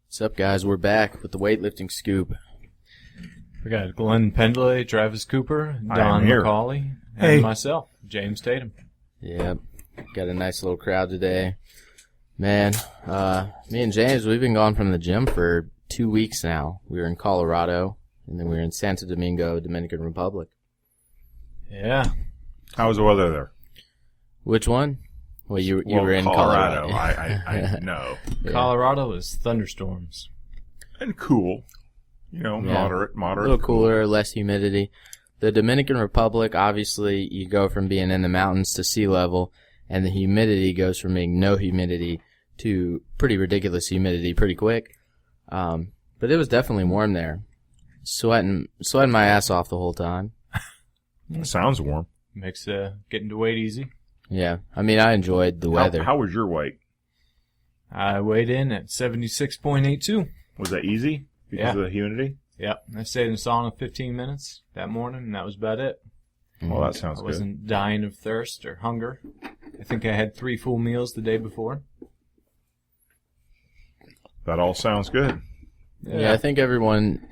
What's up, guys? We're back with the weightlifting scoop. We got Glenn Pendlay, Travis Cooper, Don McCauley, and myself, James Tatum. Yep. Got a nice little crowd today. Man, me and James, we've been gone from the gym for 2 weeks now. We were in Colorado, and then we were in Santo Domingo, Dominican Republic. Yeah. How was the weather there? Which one? Well, you were in Colorado. I know. Yeah. Colorado is thunderstorms. And cool. You know, moderate. A little cooler, less humidity. The Dominican Republic, obviously, you go from being in the mountains to sea level, and the humidity goes from being no humidity to pretty ridiculous humidity pretty quick. But it was definitely warm there. Sweating my ass off the whole time. Sounds warm. Makes getting to weight easy. Yeah, I mean, I enjoyed the weather. How was your weight? I weighed in at 76.82. Was that easy because of the humidity? Yep. I stayed in the sauna 15 minutes that morning, and that was about it. Well, that sounds I good. wasn't dying of thirst or hunger. I think I had 3 full meals the day before. That all sounds good. Yeah, I think everyone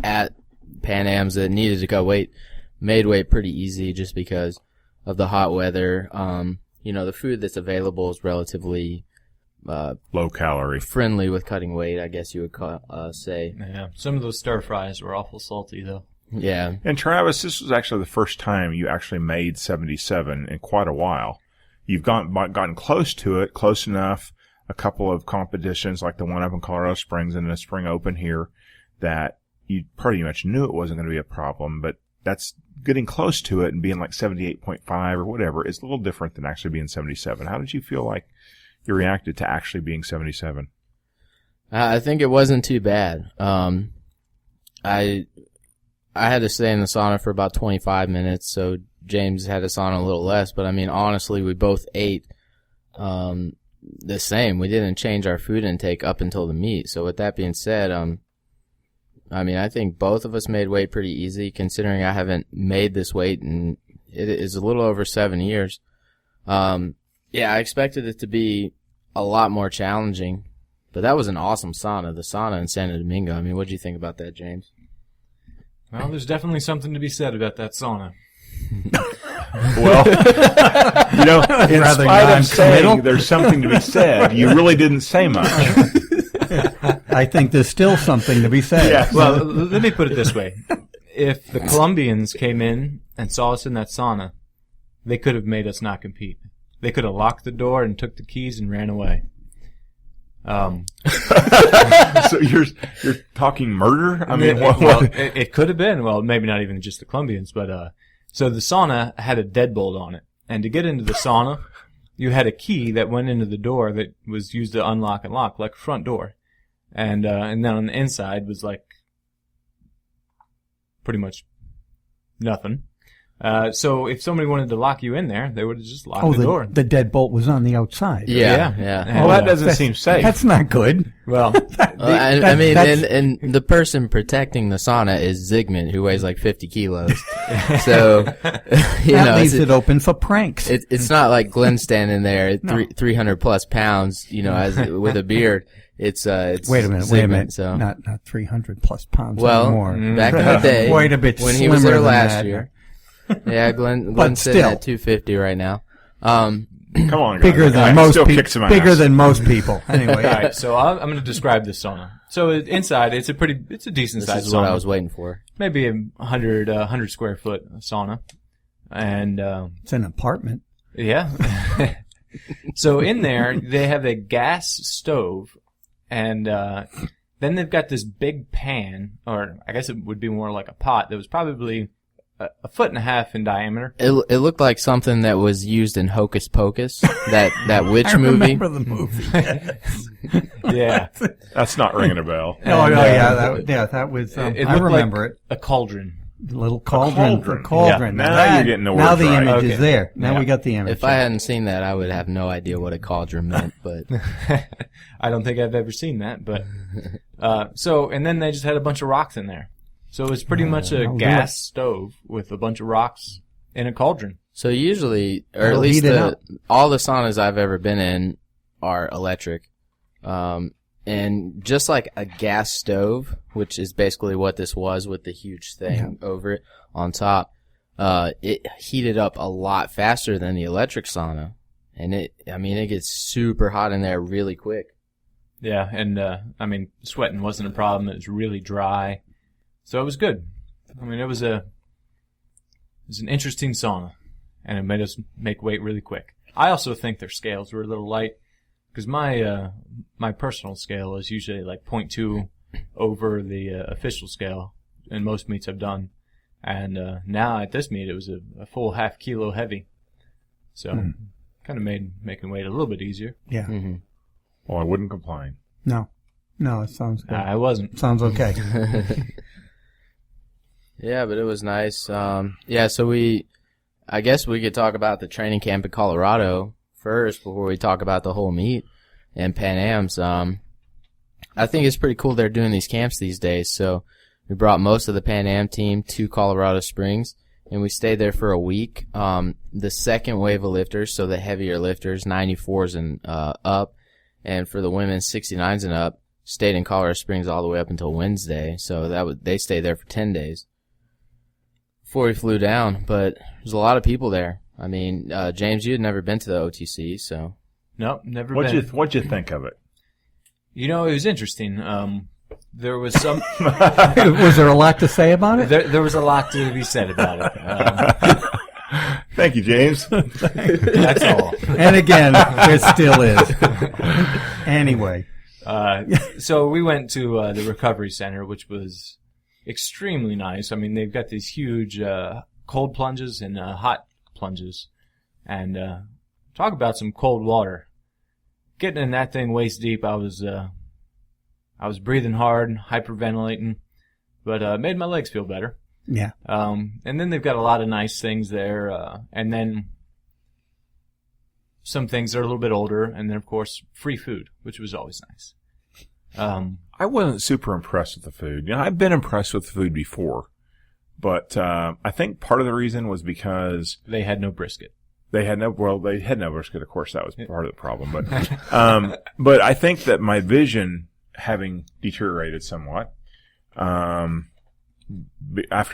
at Pan Am's that needed to cut weight made weight pretty easy just because of the hot weather. You know, the food that's available is relatively Low calorie. friendly with cutting weight, I guess you would say. Yeah. Some of those stir fries were awful salty, though. Yeah. And Travis, this was actually the first time you actually made 77 in quite a while. You've gotten close to it, close enough. A couple of competitions like the one up in Colorado Springs and the Spring Open here that you pretty much knew it wasn't going to be a problem, but that's getting close to it and being like 78.5 or whatever is a little different than actually being 77. How did you feel like you reacted to actually being 77? I think it wasn't too bad. I had to stay in the sauna for about 25 minutes, so James had a sauna a little less, but I mean, honestly, we both ate the same. We didn't change our food intake up until the meet. So with that being said, I mean, I think both of us made weight pretty easy, considering I haven't made this weight in it is a little over 7 years. Yeah, I expected it to be a lot more challenging, but that was an awesome sauna. The sauna in Santo Domingo. I mean, what did you think about that, James? Well, there's definitely something to be said about that sauna. Well, you know, in spite of saying there's something to be said, you really didn't say much. I think there's still something to be said. Yeah. Well, let me put it this way. If the Colombians came in and saw us in that sauna, they could have made us not compete. They could have locked the door and took the keys and ran away. So you're talking murder? I mean, it could have been. Well, maybe not even just the Colombians, but so the sauna had a deadbolt on it, and to get into the sauna, you had a key that went into the door that was used to unlock and lock, like a front door, and then on the inside was like pretty much nothing. So if somebody wanted to lock you in there, they would have just locked the door. The deadbolt was on the outside. Yeah. Well, that doesn't seem safe. That's not good. Well, I mean, and the person protecting the sauna is Zygmunt, who weighs like 50 kilos. So, that leaves it open for pranks. It's not like Glenn standing there at 300 plus pounds, you know, with a beard. It's wait a minute, Zygmunt, so. Not 300 plus pounds anymore. anymore. Back in the day, quite a bit when he was there slimmer than last that. year. Yeah, Glenn's sitting at 250 right now. Come on, guys. Bigger than most people. Bigger ass. than most people. Anyway. all right. So I'm going to describe this sauna. So inside, it's a decent This sized is sauna. what I was waiting for. Maybe a 100 square foot sauna, and It's an apartment. yeah. So in there, they have a gas stove, and then they've got this big pan, or I guess it would be more like a pot that was probably a foot and a half in diameter. It looked like something that was used in Hocus Pocus, that witch I movie. remember the movie. Yeah. That's not ringing a bell. That was. I looked remember like a cauldron. it. Little cauldron. cauldron. Cauldron. Yeah. Now you're getting the words Now the right. image Okay. is there. Now Yeah. we got the image. If I hadn't seen that, I would have no idea what a cauldron meant, but I don't think I've ever seen that, but and then they just had a bunch of rocks in there. So it was pretty much a gas stove with a bunch of rocks in a cauldron. so usually, or at It'll least heat it up. all the saunas I've ever been in are electric. And just like a gas stove, which is basically what this was with the huge thing over it on top, it heated up a lot faster than the electric sauna. And it gets super hot in there really quick. Yeah, and sweating wasn't a problem. It was really dry. So it was good. I mean, it was an interesting sauna, and it made us make weight really quick. I also think their scales were a little light, because my personal scale is usually like 0.2 over the official scale in most meets I've done. And now at this meet, it was a full half kilo heavy. So kind of made making weight a little bit easier. Yeah. Mm-hmm. Well, I wouldn't complain. No, it sounds good. I wasn't. Sounds okay. Yeah, but it was nice. So I guess we could talk about the training camp in Colorado first before we talk about the whole meet and Pan Am's. I think it's pretty cool they're doing these camps these days. So we brought most of the Pan Am team to Colorado Springs, and we stayed there for a week. The second wave of lifters, so the heavier lifters, 94s and up, and for the women, 69s and up, stayed in Colorado Springs all the way up until Wednesday. So they stayed there for 10 days before we flew down. But there's a lot of people there. I mean, James, you had never been to the OTC, so. Nope, never been. What'd you think of it? You know, it was interesting. There was some. Was there a lot to say about it? There was a lot to be said about it. Thank you, James. That's all. And again, there still is. Anyway. So we went to the recovery center, which was extremely nice. I mean, they've got these huge cold plunges and hot plunges. And talk about some cold water. Getting in that thing waist deep, I was breathing hard, hyperventilating, but made my legs feel better. Yeah. And then they've got a lot of nice things there, and then some things that are a little bit older, and then, of course, free food, which was always nice. I wasn't super impressed with the food. You know, I've been impressed with the food before, but I think part of the reason was because they had no brisket. They had no brisket. Of course, that was part of the problem. But but I think that my vision having deteriorated somewhat after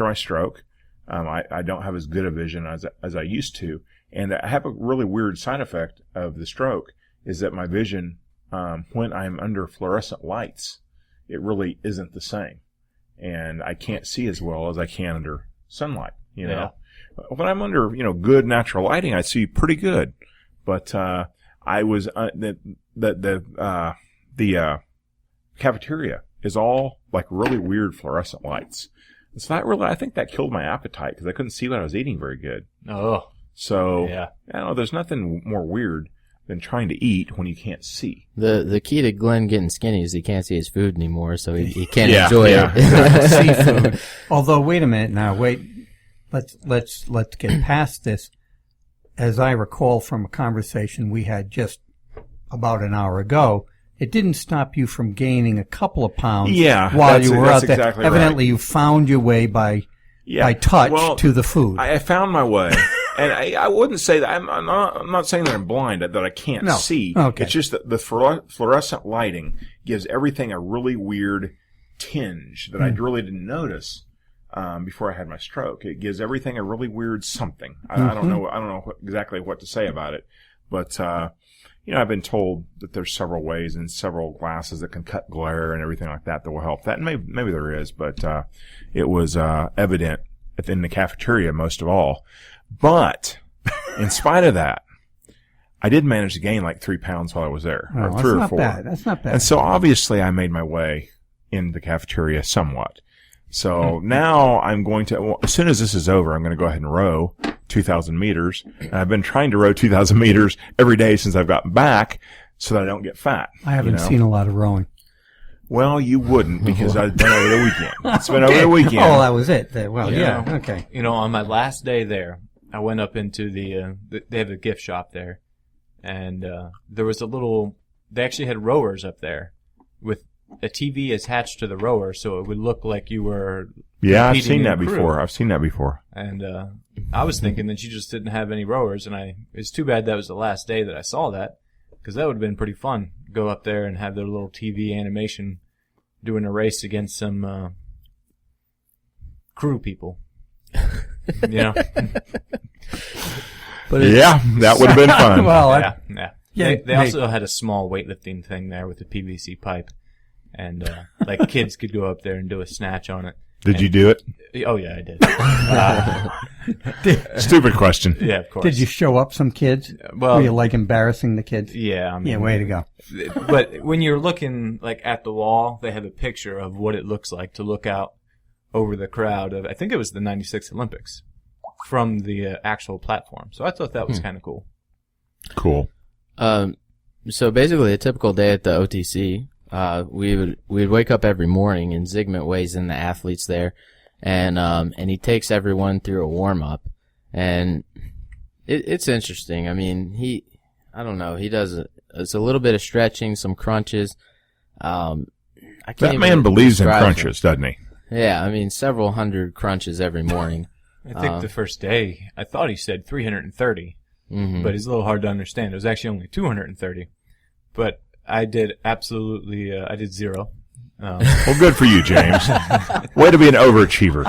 my stroke, I don't have as good a vision as I used to, and I have a really weird side effect of the stroke is that my vision when I'm under fluorescent lights, it really isn't the same, and I can't see as well as I can under sunlight. You know. When I'm under, good natural lighting, I see pretty good. But I was the cafeteria is all like really weird fluorescent lights. It's not really. I think that killed my appetite because I couldn't see what I was eating very good. Oh, so yeah. There's nothing more weird than trying to eat when you can't see. The key to Glenn getting skinny is he can't see his food anymore, so he can't enjoy it. Seafood. Although, wait a minute now. Let's get past this. As I recall from a conversation we had just about an hour ago, it didn't stop you from gaining a couple of pounds while you were out there. Exactly Evidently, right. You found your way by touch to the food. I found my way. And I wouldn't say that. I'm not saying that I'm blind, that I can't see. Okay. It's just that the fluorescent lighting gives everything a really weird tinge that I really didn't notice. Before I had my stroke, it gives everything a really weird something. I don't know exactly what to say about it, but I've been told that there's several ways and several glasses that can cut glare and everything like that will help that. And maybe there is, but it was evident in the cafeteria most of all. But in spite of that, I did manage to gain like 3 pounds while I was there, or 3 or 4. That's not bad. And so obviously I made my way in the cafeteria somewhat. So now I'm going to, as soon as this is over, I'm going to go ahead and row 2,000 meters. And I've been trying to row 2,000 meters every day since I've gotten back so that I don't get fat. I haven't seen a lot of rowing. Well, you wouldn't because I've been over the weekend. It's been over the weekend. Oh, that was it. Okay. On my last day there, I went up into they have a gift shop there, and there was they actually had rowers up there with a TV attached to the rower, so it would look like you were. Yeah, I've seen that before. And I was thinking that you just didn't have any rowers, and it's too bad that was the last day that I saw that, Because that would have been pretty fun. Go up there and have their little TV animation doing a race against some crew people. You know? But Yeah, that would have been fun. Well, yeah. They also had a small weightlifting thing there with the PVC pipe. And like kids could go up there and do a snatch on it. Did you do it? Oh, yeah, I did. Stupid question. Yeah, of course. did you show up some kids? Well, Were you like embarrassing the kids? yeah, I mean, Yeah, way to go. But when you're looking like at the wall, they have a picture of what it looks like to look out over the crowd of, I think it was the 96 Olympics, from the actual platform. So I thought that was kind of cool. Cool. So basically, a typical day at the OTC, we'd wake up every morning, and Zygmunt weighs in the athletes there, and he takes everyone through a warm up, and it's interesting. I mean, I don't know, he does it's a little bit of stretching, some crunches. I can't That even man believes in describe crunches, doesn't he? Yeah, I mean, several hundred crunches every morning. I think the first day, I thought he said 330, but it's a little hard to understand. It was actually only 230. But I did absolutely, I did 0. Well, good for you, James. Way to be an overachiever.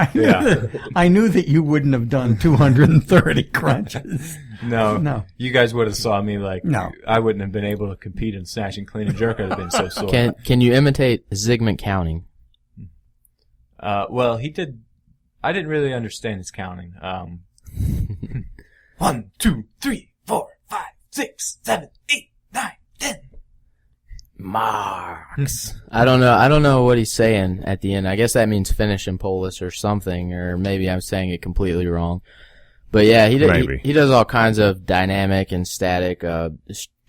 I knew that you wouldn't have done 230 crunches. No. You guys would have saw me like, No. I wouldn't have been able to compete in snatch and clean and jerk. I'd have been so sore. Can you imitate Zygmunt counting? Well, he did. I didn't really understand his counting. 1, 2, 3, 4, 5, 6, 7, 8, 9, 10. Marks. I don't know what he's saying at the end. I guess that means finish in Polish or something, or maybe I'm saying it completely wrong. But yeah, he does all kinds of dynamic and static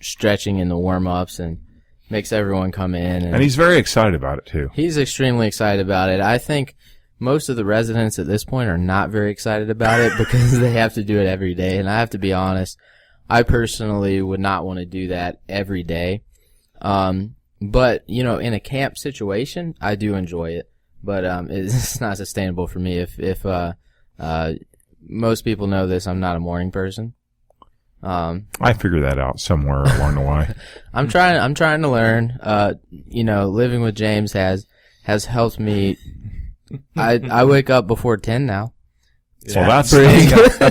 stretching in the warm-ups and makes everyone come in. And he's very excited about it, too. He's extremely excited about it. I think most of the residents at this point are not very excited about it because they have to do it every day. And I have to be honest, I personally would not want to do that every day. But, you know, in a camp situation, I do enjoy it. But it's not sustainable for me. If most people know this, I'm not a morning person. I figured that out somewhere along the way. I'm trying to learn. You know, living with James has helped me. I wake up before 10 now. Well, that's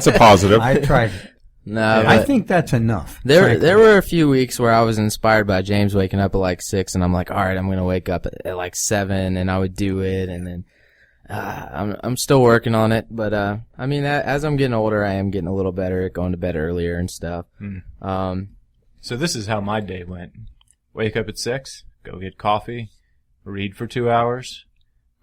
a positive. I tried it. No, I think that's enough. There were a few weeks where I was inspired by James waking up at like 6, and I'm like, all right, I'm going to wake up at like 7, and I would do it, and then I'm still working on it, but I mean, as I'm getting older, I am getting a little better at going to bed earlier and stuff. So this is how my day went. Wake up at 6, go get coffee, read for 2 hours,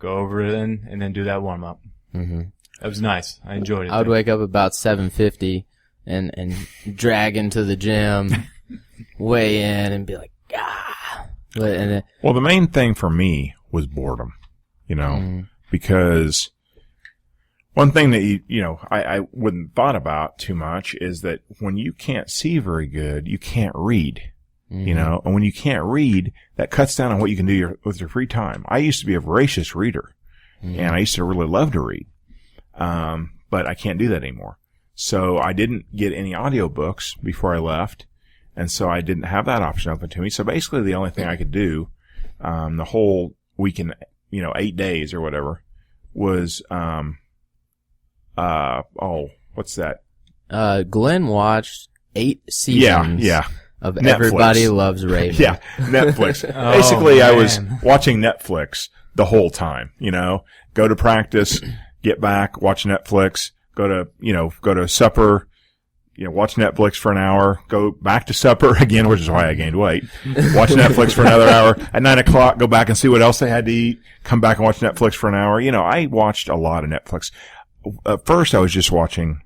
go over it and then do that warm up. Mm-hmm. That was nice. I enjoyed it. I would wake up about 7:50 and drag into the gym, weigh in, and be like, ah. Well, the main thing for me was boredom, you know, because one thing that I wouldn't thought about too much is that when you can't see very good, you can't read. You know, and when you can't read, that cuts down on what you can do with your free time. I used to be a voracious reader, and I used to really love to read, but I can't do that anymore. So I didn't get any audiobooks before I left, and so I didn't have that option open to me. So basically, the only thing I could do the whole weekend, 8 days or whatever, was what's that? Glenn watched 8 seasons. Yeah. Of Netflix. Everybody Loves Raymond. Yeah, Netflix. Basically, I was watching Netflix the whole time, go to practice, get back, watch Netflix, go to supper, watch Netflix for an hour, go back to supper again, which is why I gained weight, watch Netflix for another hour, at 9 o'clock, go back and see what else they had to eat, come back and watch Netflix for an hour. I watched a lot of Netflix. At first, I was just watching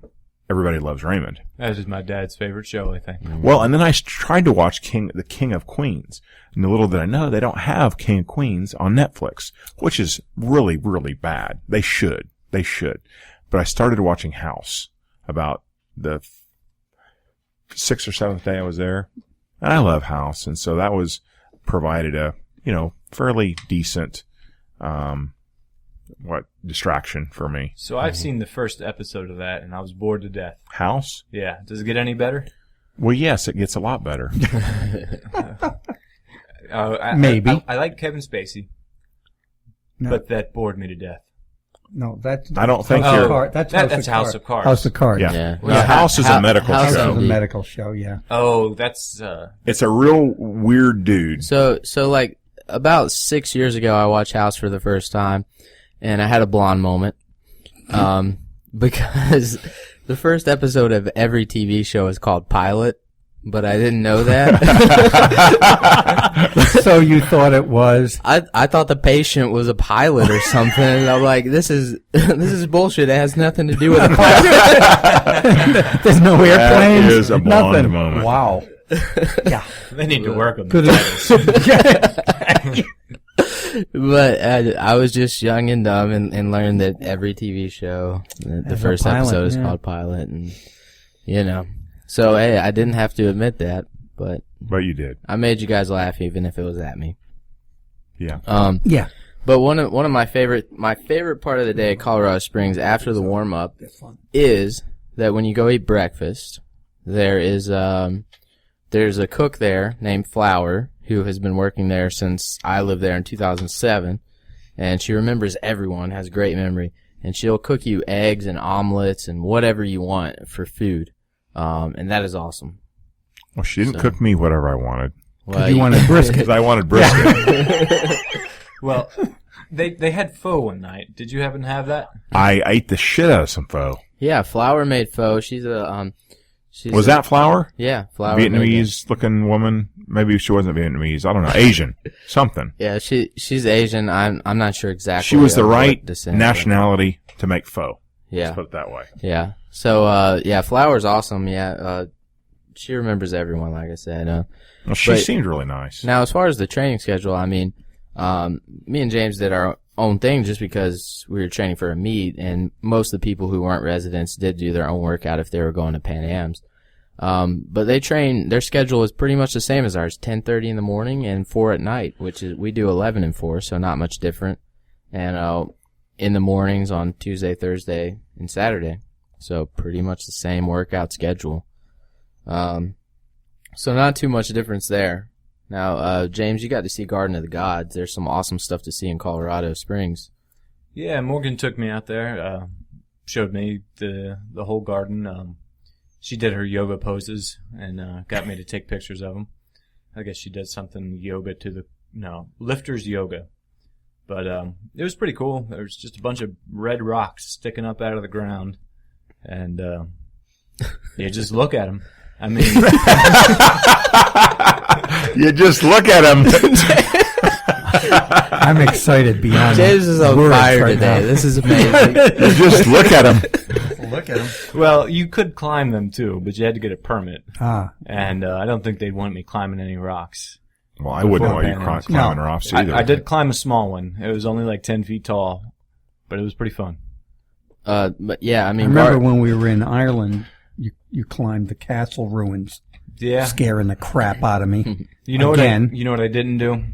Everybody Loves Raymond. That is my dad's favorite show, I think. Well, and then I tried to watch the King of Queens. And little did I know, they don't have King of Queens on Netflix, which is really, really bad. They should. But I started watching House about the 6th or 7th day I was there. And I love House. And so that provided a, fairly decent, distraction for me. So I've seen the first episode of that, and I was bored to death. House? Yeah. Does it get any better? Well, yes, it gets a lot better. Maybe. I like Kevin Spacey, No. but that bored me to death. No, that's. I don't think House of you're- Cards. That's House of Cards. House of Cards. Yeah. Yeah. The House is a medical House show. It's a TV. medical show. Yeah. Oh, that's It's a real weird dude. So like about 6 years ago, I watched House for the first time, and I had a blonde moment, because the first episode of every TV show is called Pilot, but I didn't know that. So you thought it was? I thought the patient was a pilot or something. And I'm like, this is bullshit. It has nothing to do with a pilot. There's no airplanes. That is a blonde nothing. moment. Wow. Yeah. they need to work on Could that. But I was just young and dumb and learned that every TV show, the Has a first pilot, episode is yeah. called Pilot, and So hey, I didn't have to admit that, but But you did. I made you guys laugh even if it was at me. Yeah. Yeah. But one of my favorite part of the day at Colorado Springs after the warm up is that when you go eat breakfast, there's a cook there named Flower who has been working there since I lived there in 2007, and she remembers everyone, has a great memory, and she'll cook you eggs and omelets and whatever you want for food, and that is awesome. Well, she didn't cook me whatever I wanted. Well, You wanted brisket. Because I wanted brisket. Well, they had pho one night. Did you happen to have that? I ate the shit out of some pho. Yeah, Flower made pho. She's Was that Flower? Yeah, Flower made that. Vietnamese-looking woman? Maybe she wasn't Vietnamese. I don't know. Asian. Something. Yeah, she's Asian. I'm not sure exactly. She was the what right descent, nationality to make pho. but- Yeah, Let's put it that way. yeah. So Flower's awesome. Yeah, she remembers everyone, like I said. Well, she But- seemed really nice. Now, as far as the training schedule, I mean, me and James did our own thing just because we were training for a meet, and most of the people who weren't residents did do their own workout if they were going to Pan Am's. But they train, their schedule is pretty much the same as ours, 10:30 in the morning and 4 at night, which is, we do 11 and 4, so not much different. And, in the mornings on Tuesday, Thursday, and Saturday. So pretty much the same workout schedule. So not too much difference there. Now, James, you got to see Garden of the Gods. There's some awesome stuff to see in Colorado Springs. Yeah, Morgan took me out there, showed me the whole garden. She did her yoga poses and got me to take pictures of them. I guess she did something lifters yoga. But it was pretty cool. There was just a bunch of red rocks sticking up out of the ground, and you just look at them. I mean, You just look at him. I'm excited beyond James is on words fire right today. now. This is amazing. You just look at him. Look at him. well, you could climb them too, but you had to get a permit, Ah, and I don't think they'd want me climbing any rocks. Well, I wouldn't Before want you Pan Am's. climbing rocks either. I did climb a small one. It was only like 10 feet tall, but it was pretty fun. But yeah, I I mean, remember when we were in Ireland, you climbed the castle ruins, Yeah. scaring the crap out of me. You know Again. what I didn't do?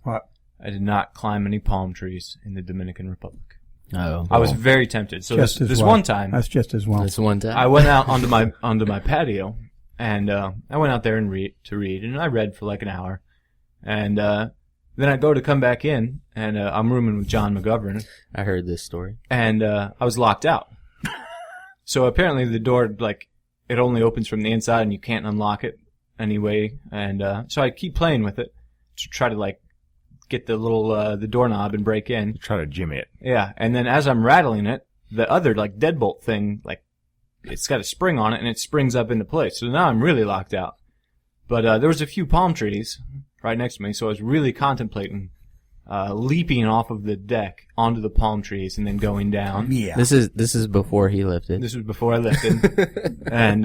What? I did not climb any palm trees in the Dominican Republic. oh, I was very tempted. So Just as this well. one time, That's just as well. this one time. I went out onto my patio, and I went out there and read, and I read for like an hour, and then I go to come back in, and I'm rooming with John McGovern, I heard this story. and I was locked out. So apparently the door, like, it only opens from the inside, and you can't unlock it anyway. And so I keep playing with it to try to like get the little the doorknob and break in. Try to jimmy it. Yeah, and then as I'm rattling it, the other like deadbolt thing, like it's got a spring on it, and it springs up into place. So now I'm really locked out. But there was a few palm trees right next to me, so I was really contemplating leaping off of the deck onto the palm trees and then going down. Yeah. This is before he lifted. This was before I lifted. And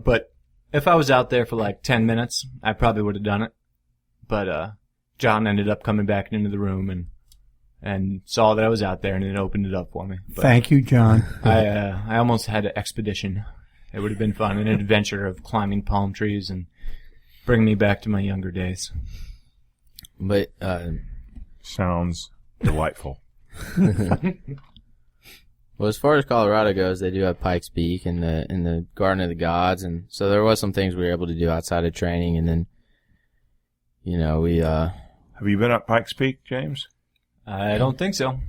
but if I was out there for like 10 minutes, I probably would have done it. But John ended up coming back into the room and saw that I was out there and then opened it up for me. But Thank you, John. I almost had an expedition. It would have been fun, an adventure of climbing palm trees and bring me back to my younger days. But Sounds delightful. Well, as far as Colorado goes, they do have Pikes Peak and the Garden of the Gods, and so there was some things we were able to do outside of training, and then, we Have you been up Pikes Peak, James? I don't think so.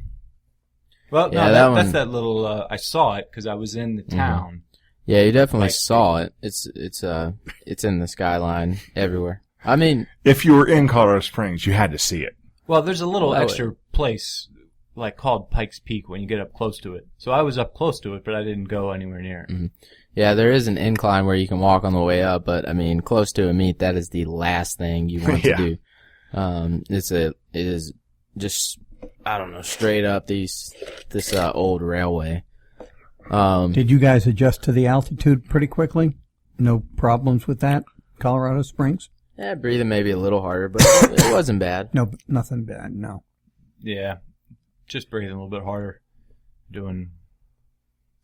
Well, Yeah, no, that's that little. I saw it because I was in the town. Yeah, you definitely Pikes saw it. It's in the skyline everywhere. I mean, If you were in Colorado Springs, you had to see it. Well, there's a little Well, extra place called Pikes Peak when you get up close to it. So I was up close to it, but I didn't go anywhere near it. yeah, there is an incline where you can walk on the way up, but I mean, close to a meet, that is the last thing you want Yeah. to do. It is just, I don't know, straight up this old railway. Did you guys adjust to the altitude pretty quickly? No problems with that, Colorado Springs? Yeah, breathing maybe a little harder, but it wasn't bad. No, nothing bad, no. Yeah, just breathing a little bit harder. Doing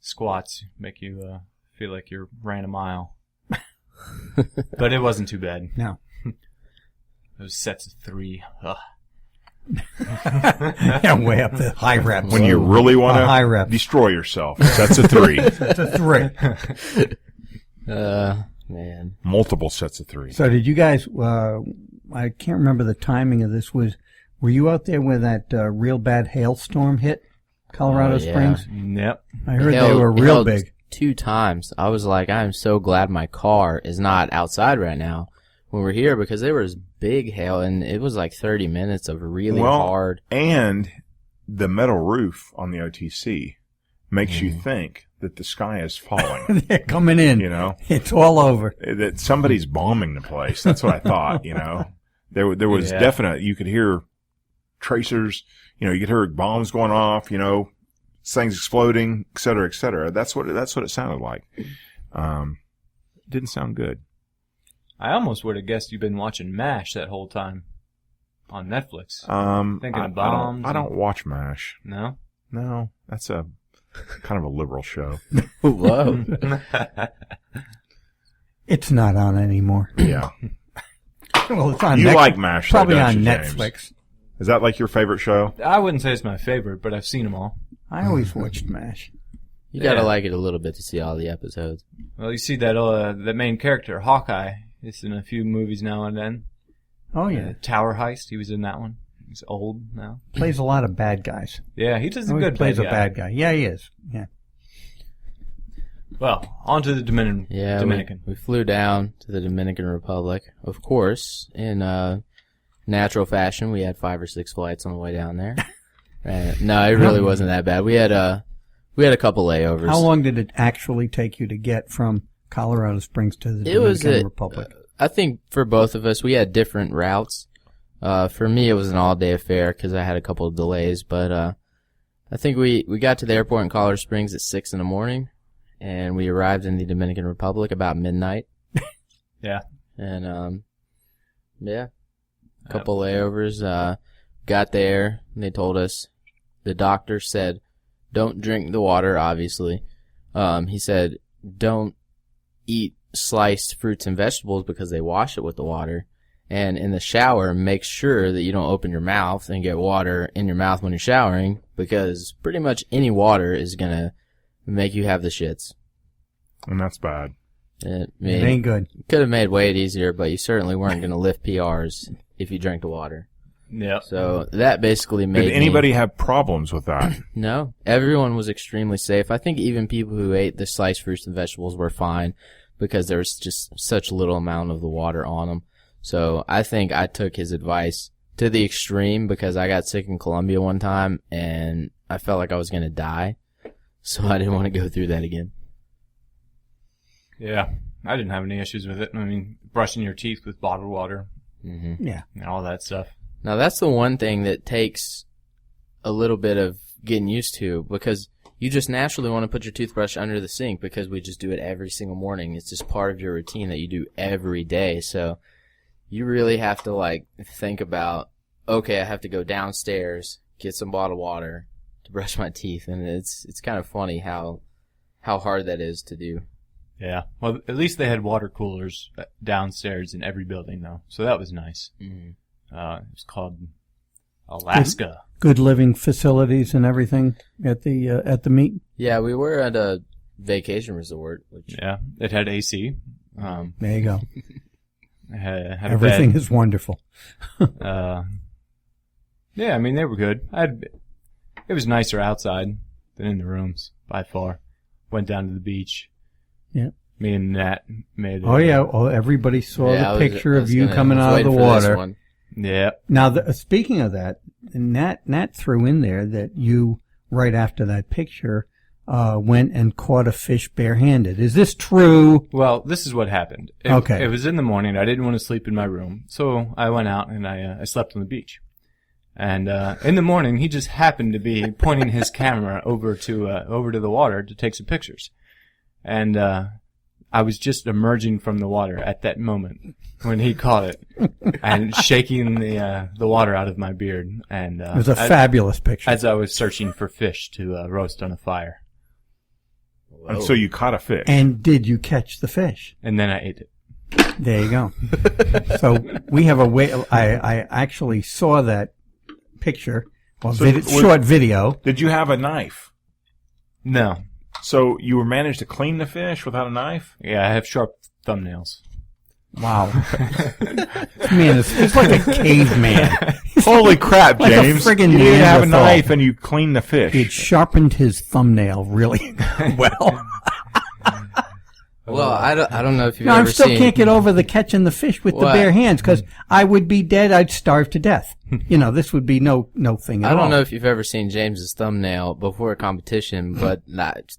squats make you feel like you ran a mile. But it wasn't too bad. No. Those sets of 3. Ugh. Yeah, way up the high reps. When you really want high to reps. destroy yourself, sets of 3. That's a 3. Man. Multiple sets of 3. So did you guys, I can't remember the timing of this, were you out there when that real bad hailstorm hit Colorado Oh, yeah. Springs? Yep. I heard they Held- were real held big. 2 times. I was like, I'm so glad my car is not outside right now when we're here, because there was big hail, and it was like 30 minutes of really hard. And the metal roof on the OTC makes you think that the sky is falling. They're coming in. It's all over. That somebody's bombing the place. That's what I thought. There was definite. You could hear tracers. You could hear bombs going off. Things exploding, et cetera, et cetera. That's what it sounded like. Didn't sound good. I almost would have guessed you've been watching MASH that whole time on Netflix. Thinking of bombs. I don't watch MASH. No? No, that's a kind of a liberal show. Whoa. It's not on anymore. Yeah. Well, it's on You like MASH, though, probably don't on you, James? Netflix. Is that like your favorite show? I wouldn't say it's my favorite, but I've seen them all. I always watched MASH. You gotta Yeah. like it a little bit to see all the episodes. Well, you see that main character, Hawkeye, is in a few movies now and then. Oh, yeah. Tower Heist, he was in that one. He's old now. Plays a lot of bad guys. Yeah, he does a Always good plays bad a guy. bad guy. Yeah, he is. Yeah. Well, on to the Dominican. Yeah, Dominican. We flew down to the Dominican Republic. Of course, in natural fashion, we had 5 or 6 flights on the way down there. No, it really wasn't that bad. We had a couple layovers. How long did it actually take you to get from Colorado Springs to the Dominican Republic? I think for both of us, we had different routes. For me, it was an all-day affair because I had a couple of delays. But I think we got to the airport in Colorado Springs at 6 in the morning, and we arrived in the Dominican Republic about midnight. Yeah. And a couple layovers. Got there, and they told us, the doctor said, don't drink the water, obviously. He said, don't eat sliced fruits and vegetables because they wash it with the water. And in the shower, make sure that you don't open your mouth and get water in your mouth when you're showering, because pretty much any water is going to make you have the shits. And that's bad. It ain't good. Could have made way easier, but you certainly weren't going to lift PRs if you drank the water. Yeah. So that basically made Did anybody have problems with that? No. Everyone was extremely safe. I think even people who ate the sliced fruits and vegetables were fine because there was just such little amount of the water on them. So I think I took his advice to the extreme because I got sick in Colombia one time and I felt like I was going to die. So I didn't want to go through that again. Yeah. I didn't have any issues with it. I mean, brushing your teeth with bottled water. Mm-hmm. Yeah. And all that stuff. Now that's the one thing that takes a little bit of getting used to, because you just naturally want to put your toothbrush under the sink because we just do it every single morning. It's just part of your routine that you do every day. So you really have to think about, okay, I have to go downstairs, get some bottled water to brush my teeth. And it's kind of funny how hard that is to do. Yeah. Well, at least they had water coolers downstairs in every building, though. So that was nice. Mm-hmm. It was called Alaska. good living facilities and everything at the meet? Yeah, we were at a vacation resort. Which Yeah, it had AC. There you go. Had Everything a bed. is wonderful. Yeah, I mean, they were good. It was nicer outside than in the rooms, by far. Went down to the beach. Yeah. Me and Nat made it. Oh, yeah. Oh, everybody saw Yeah, the picture of you coming I was out of waiting the for this water. one. Yeah. Now, speaking of that, Nat threw in there that you, right after that picture, went and caught a fish barehanded. Is this true? Well, this is what happened. Okay. It was in the morning. I didn't want to sleep in my room, so I went out and I slept on the beach. And in the morning, he just happened to be pointing his camera over to the water to take some pictures. And I was just emerging from the water at that moment when he caught it and shaking the water out of my beard. And It was a fabulous picture. as I was searching for fish to roast on a fire. And so you caught a fish. And did you catch the fish? And then I ate it. There you go. So we have a way. I actually saw that picture, well, So short video. Did you have a knife? No. So you managed to clean the fish without a knife? Yeah, I have sharp thumbnails. Wow. Man, it's like a caveman. Holy crap, Like a James. friggin' You didn't have a Neanderthal. knife and you cleaned the fish. It sharpened his thumbnail really well. Well, I don't know if you've No, I ever still seen. can't get over the catching the fish with the What? bare hands because I would be dead. I'd starve to death. You know, this would be no thing at I all. don't know if you've ever seen James's thumbnail before a competition, but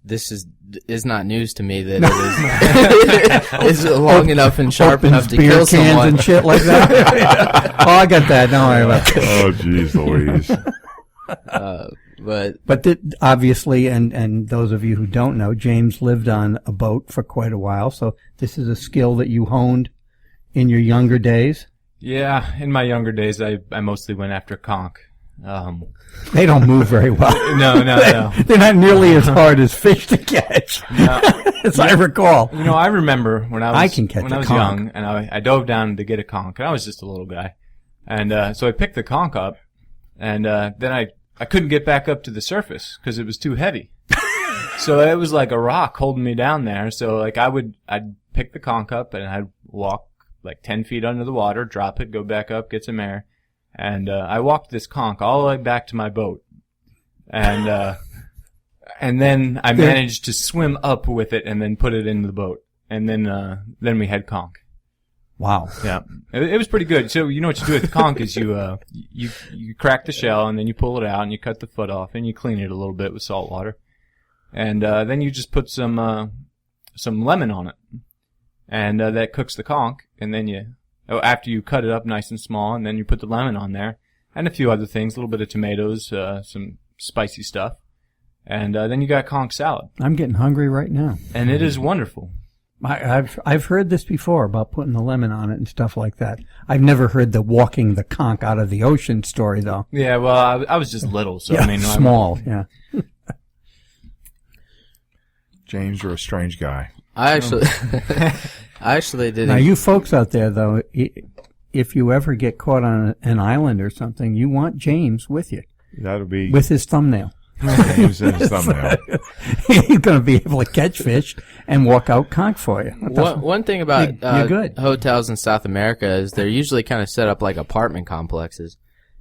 this is not news to me that it is long enough and sharp Opens enough to beer kill cans someone. and shit like that. Oh, I got that. Don't worry about it. Oh, jeez Louise. But Obviously, and those of you who don't know, James lived on a boat for quite a while, so this is a skill that you honed in your younger days. Yeah, in my younger days, I mostly went after conch. They don't move very well. No. They're not nearly as hard as fish to catch, as I recall. You know, I remember when I can catch when a I was conch. young, and I dove down to get a conch, and I was just a little guy, and so I picked the conch up, and then I couldn't get back up to the surface because it was too heavy. So it was like a rock holding me down there. So like I'd pick the conch up and I'd walk like 10 feet under the water, drop it, go back up, get some air, and I walked this conch all the way back to my boat, and then I managed to swim up with it and then put it in the boat, and then we had conch. Wow. Yeah, it was pretty good. So you know what you do with the conch is you crack the shell and then you pull it out and you cut the foot off and you clean it a little bit with salt water, and then you just put some lemon on it, and that cooks the conch. And then after you cut it up nice and small, and then you put the lemon on there and a few other things, a little bit of tomatoes, some spicy stuff, and then you got conch salad, I'm getting hungry right now. and it is wonderful. I've heard this before about putting the lemon on it and stuff like that. I've never heard the walking the conch out of the ocean story though. Yeah, well, I was just little, so I mean, small. Yeah. James, you're a strange guy. I actually didn't. Now, you folks out there, though, if you ever get caught on an island or something, you want James with you, That'll be with his thumbnail. James and his thumbnail. He's going to be able to catch fish and walk out conch for you. One thing about You're good. hotels in South America is they're usually kind of set up like apartment complexes.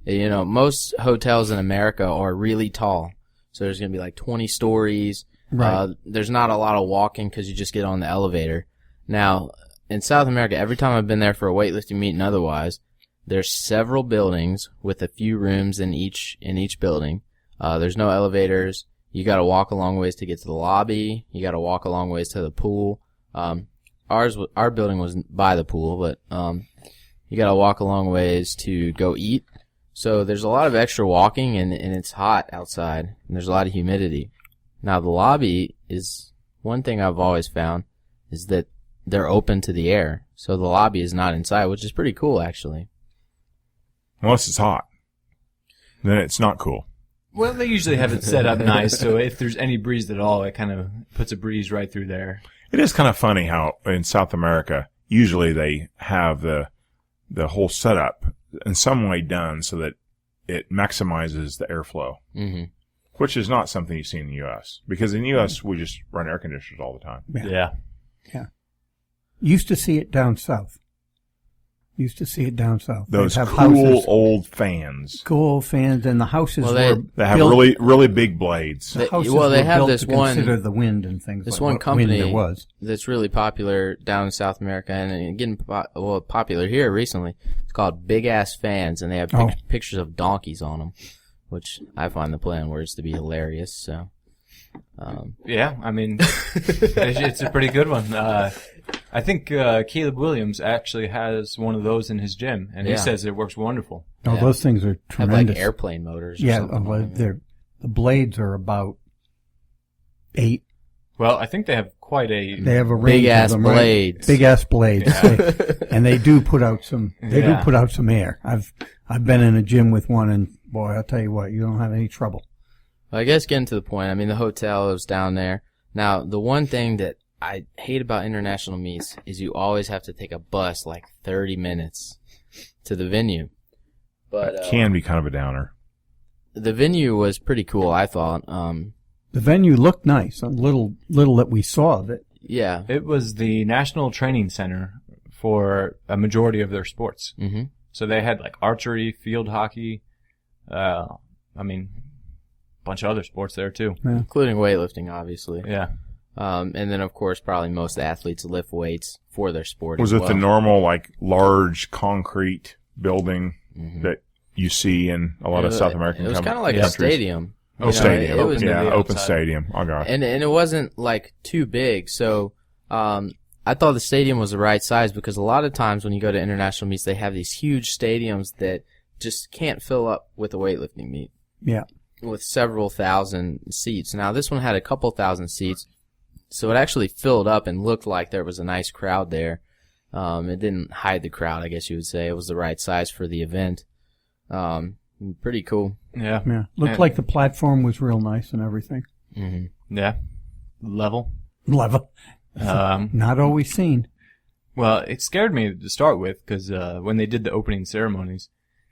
You know, most hotels in America are really tall, so there's going to be like 20 stories. Right. There's not a lot of walking because you just get on the elevator. Now, in South America, every time I've been there for a weightlifting meet and otherwise, there's several buildings with a few rooms in each building. There's no elevators. You got to walk a long ways to get to the lobby. You got to walk a long ways to the pool. Our building was by the pool, but you got to walk a long ways to go eat. So there's a lot of extra walking, and it's hot outside, and there's a lot of humidity. Now, the lobby is one thing I've always found is that they're open to the air. So the lobby is not inside, which is pretty cool, actually. Unless it's hot. Then it's not cool. Well, they usually have it set up nice, so if there's any breeze at all, it kind of puts a breeze right through there. It is kind of funny how in South America, usually they have the whole setup in some way done so that it maximizes the airflow, Mm-hmm. which is not something you see in the U.S. Because in the U.S. we just run air conditioners all the time. Yeah. Used to see it down south. Those They'd have cool houses, old fans. Cool fans, and the houses Well, were They have built, really, really big blades. the houses they were have built this to one. consider the wind and things. This like one what company wind there was. that's really popular down in South America and getting popular here recently. It's called Big Ass Fans, and they have pictures of donkeys on them, which I find the play on words to be hilarious. So, Yeah, I mean, it's a pretty good one. I think Caleb Williams actually has one of those in his gym, and he says it works wonderful. Oh, Yeah. those things are have tremendous. like airplane motors. Or Yeah, something well, like that. the blades are about 8. Well, I think they have quite a... They have a range Big ass of them, right? blades. Big ass blades, and they do put out some. They do Yeah. put out some air. I've been in a gym with one, and boy, I'll tell you what, you don't have any trouble. Well, I guess getting to the point, I mean, the hotel was down there. Now, the one thing that I hate about international meets is you always have to take a bus like 30 minutes to the venue. But That can be kind of a downer. the venue was pretty cool, I thought. The venue looked nice. A little that we saw of it. Yeah. It was the National Training Center for a majority of their sports. Mm-hmm. So they had like archery, field hockey, a bunch of other sports there too. Including weightlifting, obviously. Yeah. And then, of course, probably most athletes lift weights for their sport Was as it well. the normal, like, large concrete building Mhm. that you see in a lot of South American It was countries? kind of like a stadium. You Oh, know, stadium. It was, Yeah, the open outside. stadium. Oh, gosh. and it wasn't like too big. So, I thought the stadium was the right size because a lot of times when you go to international meets, they have these huge stadiums that just can't fill up with a weightlifting meet. Yeah. With several thousand seats. Now, this one had a couple thousand seats, so it actually filled up and looked like there was a nice crowd there. It didn't hide the crowd, I guess you would say. It was the right size for the event. Pretty cool. Yeah. Yeah. Looked like the platform was real nice and everything. Mm-hmm. Yeah. Level. Level. Um, Not always seen. Well, it scared me to start with because when they did the opening ceremonies,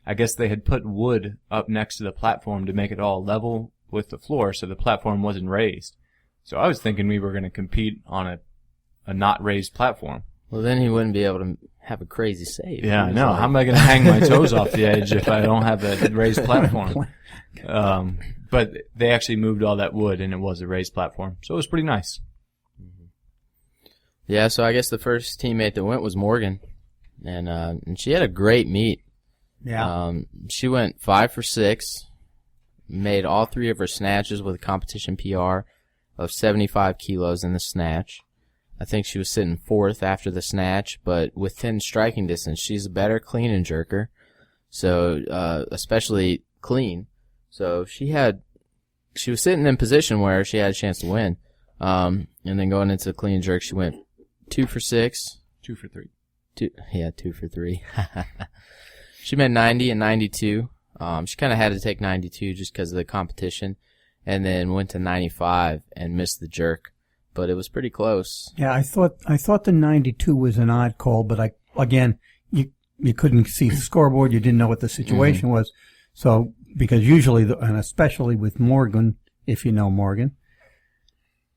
I guess they had put wood up next to the platform to make it all level with the floor so the platform wasn't raised. So I was thinking we were going to compete on a not raised platform. Well, then he wouldn't be able to have a crazy save. Yeah, I He was know. like- How am I going to hang my toes off the edge if I don't have a raised platform? But they actually moved all that wood and it was a raised platform. So it was pretty nice. Yeah, so I guess the first teammate that went was Morgan, and she had a great meet. Yeah. She went 5 for 6, made all 3 of her snatches with a competition PR of 75 kilos in the snatch. I think she was sitting 4th after the snatch, but within striking distance, she's a better clean and jerker. So, especially clean. So she was sitting in position where she had a chance to win. And then going into the clean and jerk, she went 2 for 6. 2 for 3. 2 for 3. She made 90 and 92. She kind of had to take 92 just because of the competition, and then went to 95 and missed the jerk, but it was pretty close. Yeah, I thought the 92 was an odd call, but you couldn't see the scoreboard, you didn't know what the situation was. So, because usually, and especially with Morgan, if you know Morgan,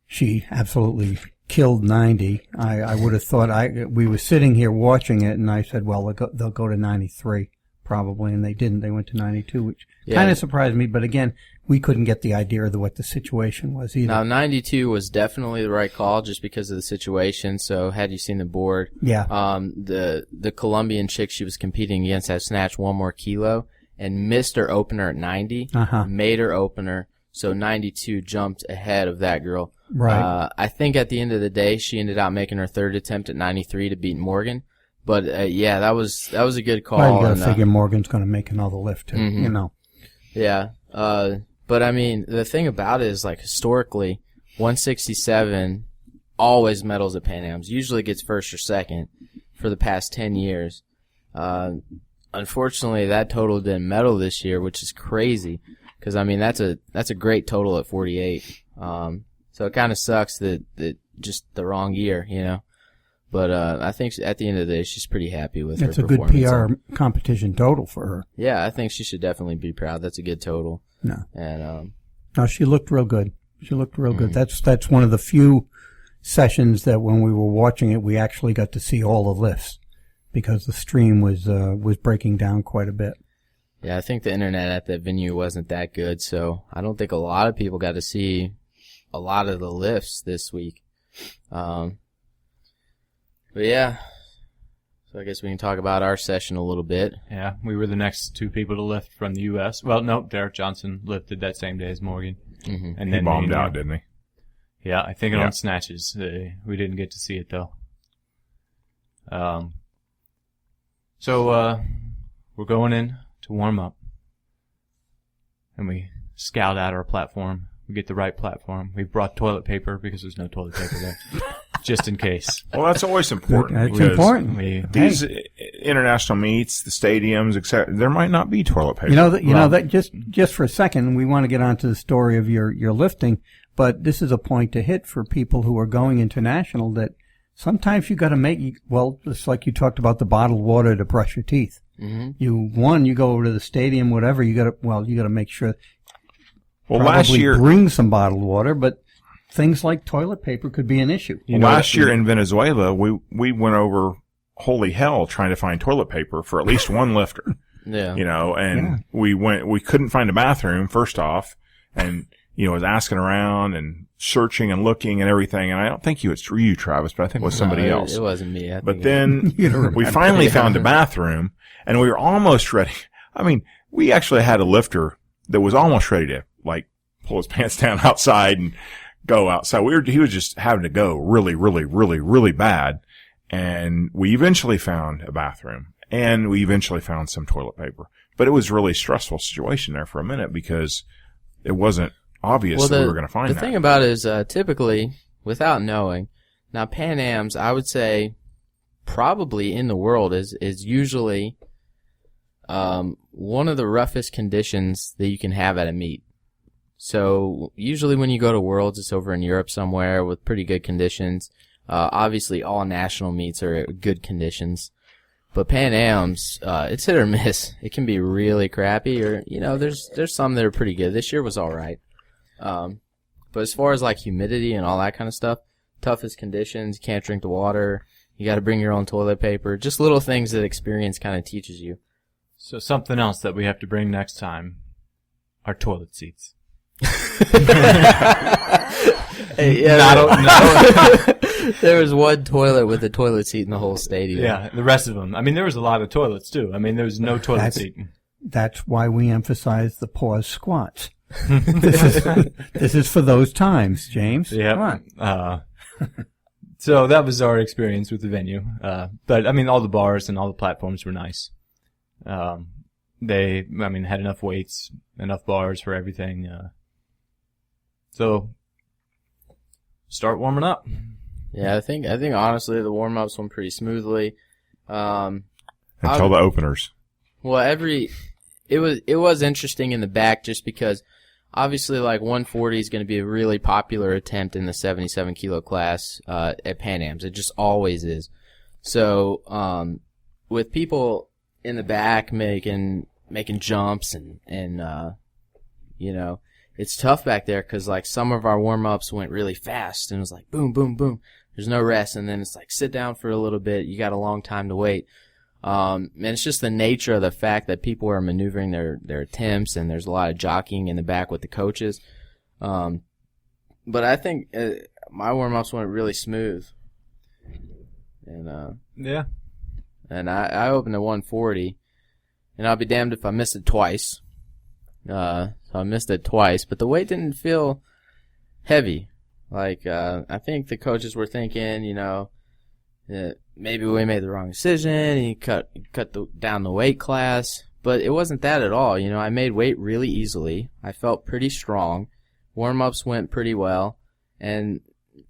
she absolutely killed 90. I would have thought we were sitting here watching it, and I said, well, they'll go to 93 probably, and they didn't. They went to 92, which kind of surprised me. But again, we couldn't get the idea of what the situation was either. Now, 92 was definitely the right call just because of the situation. So, had you seen the board, the Colombian chick she was competing against had snatched 1 more kilo and missed her opener at 90, made her opener. So 92 jumped ahead of that girl. Right. I think at the end of the day, she ended up making her 3rd attempt at 93 to beat Morgan. But that was a good call. Well, you got to figure Morgan's going to make another lift too. Mm-hmm. You know. Yeah. But I mean, the thing about it is, like, historically, 167 always medals at Pan Am's. Usually gets 1st or 2nd for the past 10 years. Unfortunately, that total didn't medal this year, which is crazy. Because, I mean, that's a great total at 48. So it kind of sucks that just the wrong year, you know. But I think at the end of the day, she's pretty happy with That's her a good performance. PR competition total for her. Yeah, I think she should definitely be proud. That's a good total. No. And No, she looked real good. She looked real good. That's one of the few sessions that when we were watching it, we actually got to see all the lifts because the stream was breaking down quite a bit. yeah, I think the internet at that venue wasn't that good, so I don't think a lot of people got to see a lot of the lifts this week. But yeah, so I guess we can talk about our session a little bit. Yeah, we were the next 2 people to lift from the U.S. Well, no, Derek Johnson lifted that same day as Morgan. Mm-hmm. And He then bombed out, didn't he? Yeah, I think Yeah. on snatches. We didn't get to see it, though. So we're going in to warm up. And we scout out our platform. We get the right platform. We brought toilet paper because there's no toilet paper there. Just in case. Well, that's always important. That's because important. These international meets, the stadiums, etc., there might not be toilet paper. You know that just for a second, we want to get onto the story of your lifting, but this is a point to hit for people who are going international that sometimes you got to make, well, it's like you talked about the bottled water to brush your teeth. Mm-hmm. You go over to the stadium, whatever, you got to make sure. Well, probably last year, bring some bottled water, but things like toilet paper could be an issue. last year in Venezuela, we went over holy hell trying to find toilet paper for at least one lifter. Yeah. And we couldn't find a bathroom first off, and was asking around and searching and looking and everything. And I don't think it was you, Travis, but I think it was somebody else. It wasn't me. But then we finally found a bathroom, and we were almost ready. I mean, we actually had a lifter that was almost ready to pull his pants down outside and go outside. He was just having to go really, really, really, really bad. And we eventually found a bathroom, and we eventually found some toilet paper. But it was a really stressful situation there for a minute because it wasn't obvious that we were going to find that. The thing about it is, typically, without knowing, now Pan Am's, I would say, probably in the world is usually one of the roughest conditions that you can have at a meet. So usually when you go to Worlds, it's over in Europe somewhere with pretty good conditions. Obviously all national meets are good conditions. But Pan Am's, it's hit or miss. It can be really crappy or, there's some that are pretty good. This year was alright. But as far as humidity and all that kind of stuff, toughest conditions, you can't drink the water, you gotta bring your own toilet paper, just little things that experience kind of teaches you. So something else that we have to bring next time are toilet seats. There was one toilet with a toilet seat in the whole stadium. Yeah, the rest of them. I mean, there was a lot of toilets too. I mean, there was no toilet seat. That's why we emphasize the pause squats. This is for those times, James. Yeah. Come on. So that was our experience with the venue. But I mean, all the bars and all the platforms were nice. They had enough weights, enough bars for everything. So start warming up. Yeah, I think honestly the warm-ups went pretty smoothly. Until the openers. Well, it was interesting in the back just because obviously 140 is going to be a really popular attempt in the 77 kilo class at Pan Am's. It just always is. So with people in the back making jumps and it's tough back there because some of our warm-ups went really fast and it was boom, boom, boom. There's no rest, and then it's sit down for a little bit. You got a long time to wait. And it's just the nature of the fact that people are maneuvering their attempts, and there's a lot of jockeying in the back with the coaches. But I think my warm-ups went really smooth. And yeah. And I opened at 140, and I'll be damned if I missed it twice. So I missed it twice, but the weight didn't feel heavy. I think the coaches were thinking, maybe we made the wrong decision, and he cut down the weight class, but it wasn't that at all. I made weight really easily. I felt pretty strong. Warm-ups went pretty well, and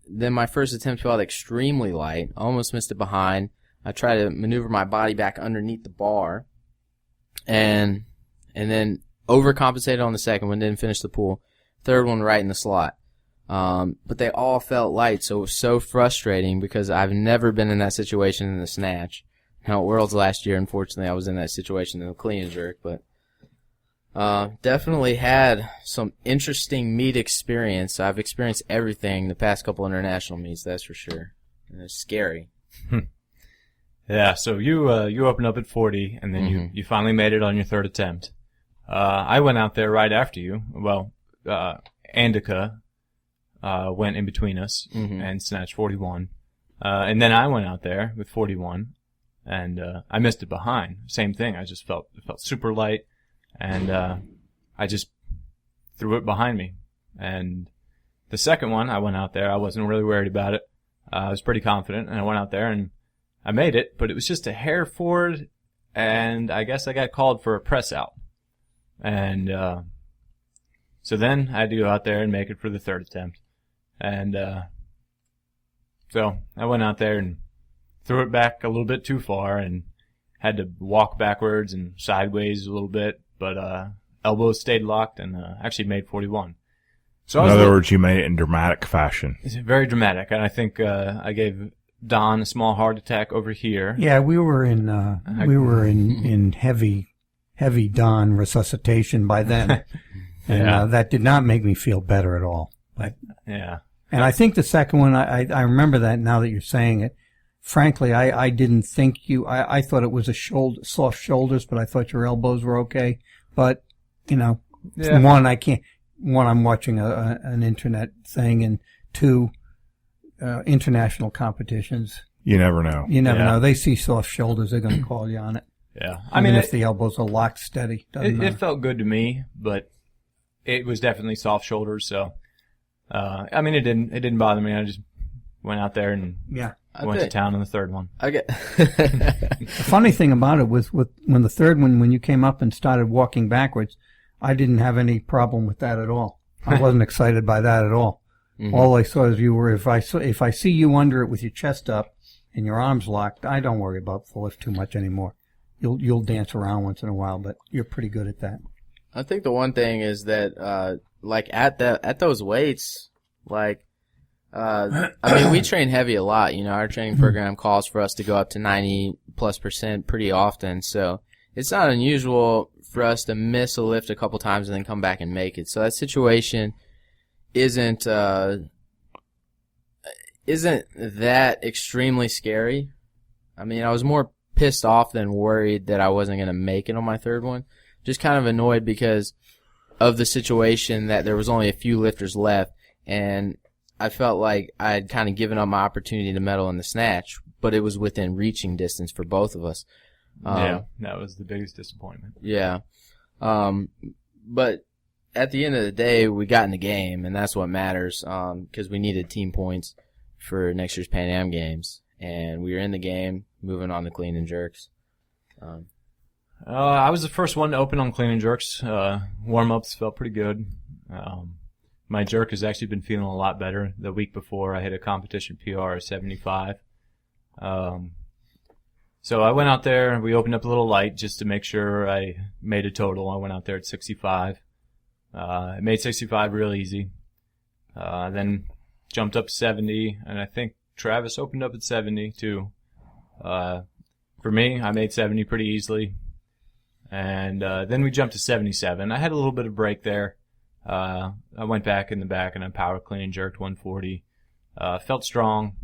then my first attempt felt extremely light. Almost missed it behind. I tried to maneuver my body back underneath the bar, and then overcompensated on the second one, didn't finish the pull. Third one right in the slot. But they all felt light, so it was so frustrating because I've never been in that situation in the snatch. Now, at Worlds last year, unfortunately, I was in that situation in the clean and jerk, but definitely had some interesting meet experience. I've experienced everything the past couple international meets, that's for sure. And it's scary. Yeah, so you opened up at 40, and then you finally made it on your third attempt. I went out there right after you. Well, Andika went in between us and snatched 41. And then I went out there with 41, and I missed it behind. Same thing. I just felt super light, and I just threw it behind me. And the second one, I went out there. I wasn't really worried about it. I was pretty confident, and I went out there, and I made it, but it was just a hair forward, and I guess I got called for a press out. And so then I had to go out there and make it for the third attempt. And so I went out there and threw it back a little bit too far and had to walk backwards and sideways a little bit, but elbows stayed locked and actually made 41. So in other words, you made it in dramatic fashion. It's very dramatic, and I think I gave Don a small heart attack over here. Yeah, we were in heavy Don resuscitation by then, and that did not make me feel better at all. But yeah, and I think the second one, I remember that now that you're saying it. Frankly, I didn't think you. I thought it was soft shoulders, but I thought your elbows were okay. But one, I'm watching an internet thing, and two, international competitions. You never know. You never know. They see soft shoulders, they're going to call you on it. Yeah. Even if the elbows are locked steady. It felt good to me, but it was definitely soft shoulders, so it didn't bother me. I just went out there and went to town on the third one. The funny thing about it was when the third one, when you came up and started walking backwards, I didn't have any problem with that at all. I wasn't excited by that at all. Mm-hmm. All I saw is you were, if I see you under it with your chest up and your arms locked, I don't worry about the lift too much anymore. You'll dance around once in a while, but you're pretty good at that. I think the one thing is that at those weights, we train heavy a lot. Our training program calls for us to go up to 90+% pretty often, so it's not unusual for us to miss a lift a couple times and then come back and make it. So that situation isn't that extremely scary. I mean, I was more pissed off than worried that I wasn't going to make it on my third one. Just kind of annoyed because of the situation that there was only a few lifters left, and I felt like I had kind of given up my opportunity to medal in the snatch, but it was within reaching distance for both of us. Yeah, that was the biggest disappointment. Yeah. But at the end of the day, we got in the game, and that's what matters, because we needed team points for next year's Pan Am Games. And we were in the game, moving on to clean and jerks. I was the first one to open on clean and jerks. Warm-ups felt pretty good. My jerk has actually been feeling a lot better. The week before, I hit a competition PR of 75. So I went out there, we opened up a little light just to make sure I made a total. I went out there at 65. I made 65 real easy. Then jumped up 70, and I think Travis opened up at 70 too. For me, I made 70 pretty easily. And then we jumped to 77. I had a little bit of break there. I went back in the back and I power clean and jerked 140. Felt strong.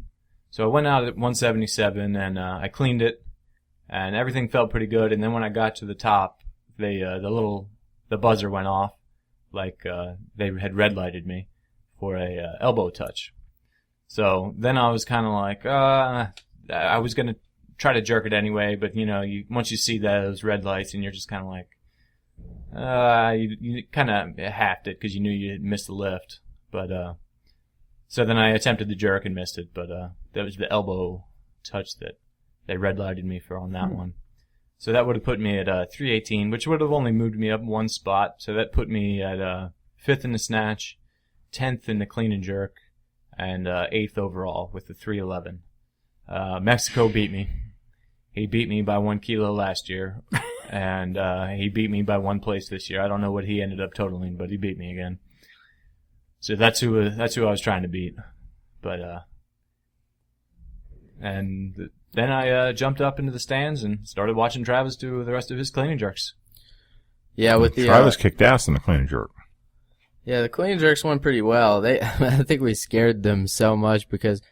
So I went out at 177 and I cleaned it. And everything felt pretty good. And then when I got to the top, the buzzer went off, like they had red lighted me for a elbow touch. So then I was kind of like, I was gonna try to jerk it anyway, but once you see those red lights, and you're just kind of like, you kind of halved it because you knew you had missed the lift. But so then I attempted the jerk and missed it, but that was the elbow touch that they red lighted me for on that one. So that would have put me at 318, which would have only moved me up one spot. So that put me at 5th in the snatch, 10th in the clean and jerk, and 8th overall with the 311. Mexico beat me. He beat me by 1 kilo last year, and he beat me by 1 place this year. I don't know what he ended up totaling, but he beat me again. So that's who I was trying to beat. But and then I jumped up into the stands and started watching Travis do the rest of his clean and jerks. Yeah, with the Travis kicked ass in the clean and jerk. Yeah, the clean and jerks went pretty well. I think we scared them so much because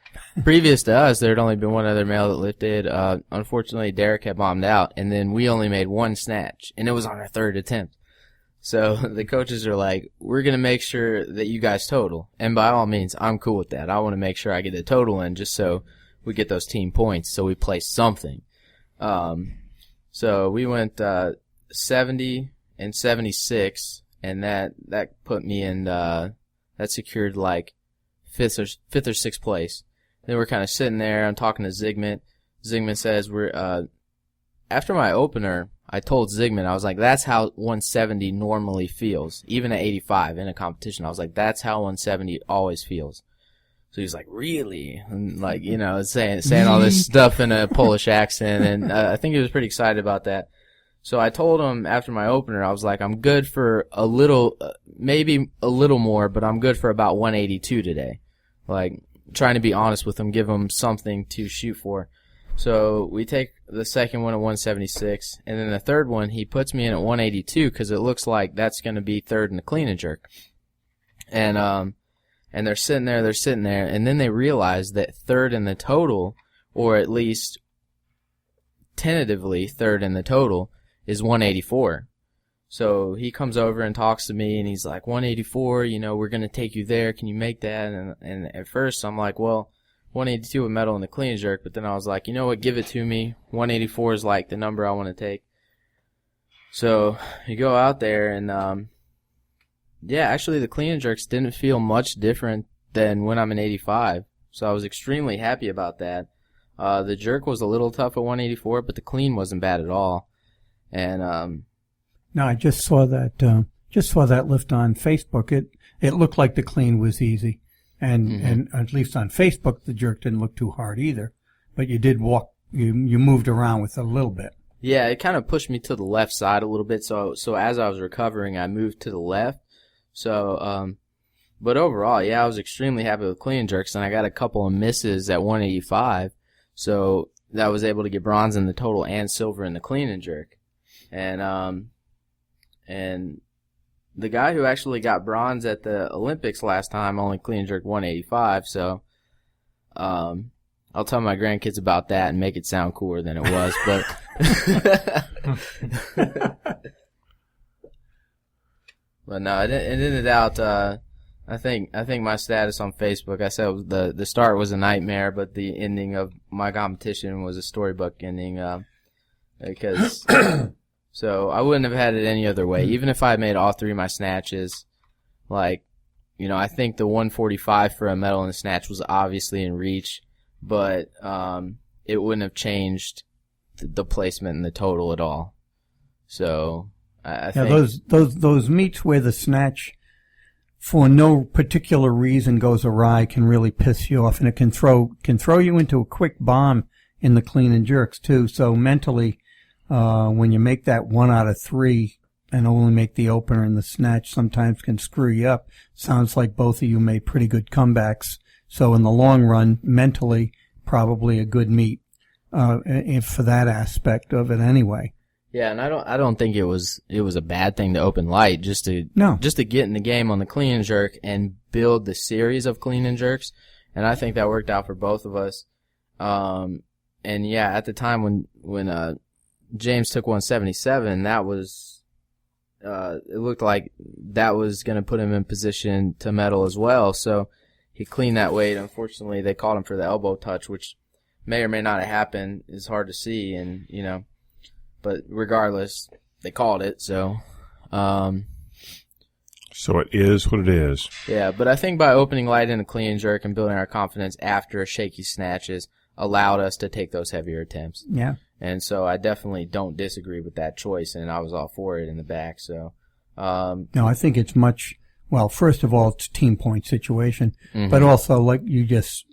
previous to us, there had only been one other male that lifted. Unfortunately, Derek had bombed out, and then we only made one snatch, and it was on our third attempt. So the coaches are like, we're going to make sure that you guys total. And by all means, I'm cool with that. I want to make sure I get the total in just so we get those team points, so we play something. So we went 70 and 76, and that put me in that secured like fifth or sixth place. Then we're kind of sitting there. I'm talking to Zygmunt. Zygmunt says after my opener, I told Zygmunt, I was like, that's how 170 normally feels, even at 85 in a competition. I was like, that's how 170 always feels. So he's like, really? And like, saying all this stuff in a Polish accent, and I think he was pretty excited about that. So I told him after my opener, I was like, I'm good for a little, maybe a little more, but I'm good for about 182 today. Like, trying to be honest with him, give him something to shoot for. So we take the second one at 176, and then the third one, he puts me in at 182 because it looks like that's going to be third in the clean and jerk. And they're sitting there, and then they realize that third in the total, or at least tentatively third in the total, is 184. So he comes over and talks to me, and he's like, 184, we're going to take you there. Can you make that? And at first I'm like, well, 182 with medal in the clean and jerk, but then I was like, you know what, give it to me. 184 is like the number I want to take. So you go out there, and actually the clean and jerks didn't feel much different than when I'm in 85. So I was extremely happy about that. The jerk was a little tough at 184, but the clean wasn't bad at all. And no, I just saw that lift on Facebook. It looked like the clean was easy. And at least on Facebook, the jerk didn't look too hard either. But you did you moved around with it a little bit. Yeah, it kind of pushed me to the left side a little bit. So as I was recovering, I moved to the left. So, but overall, yeah, I was extremely happy with clean and jerks, and I got a couple of misses at 185. So that was able to get bronze in the total and silver in the clean and jerk. And the guy who actually got bronze at the Olympics last time only clean and jerked 185, so I'll tell my grandkids about that and make it sound cooler than it was, but no, it ended out, I think my status on Facebook, I said the start was a nightmare, but the ending of my competition was a storybook ending, because so I wouldn't have had it any other way. Even if I had made all three of my snatches, I think the 145 for a medal in the snatch was obviously in reach, but it wouldn't have changed the placement in the total at all. So I think those meets where the snatch for no particular reason goes awry can really piss you off, and it can throw you into a quick bomb in the clean and jerks too. So mentally, when you make that 1 out of 3 and only make the opener in the snatch, sometimes can screw you up. Sounds like both of you made pretty good comebacks. So in the long run, mentally, probably a good meet, for that aspect of it anyway. Yeah, and I don't think it was a bad thing to open light, just to get in the game on the clean and jerk and build the series of clean and jerks. And I think that worked out for both of us. And yeah, at the time when James took 177, that was, it looked like that was going to put him in position to medal as well. So he cleaned that weight. Unfortunately, they called him for the elbow touch, which may or may not have happened. It's hard to see, and but regardless, they called it. So it is what it is. Yeah, but I think by opening light in a clean and jerk and building our confidence after shaky snatches allowed us to take those heavier attempts. Yeah. And so I definitely don't disagree with that choice, and I was all for it in the back. So, no, I think it's well, first of all, it's a team point situation, mm-hmm. but also, like you just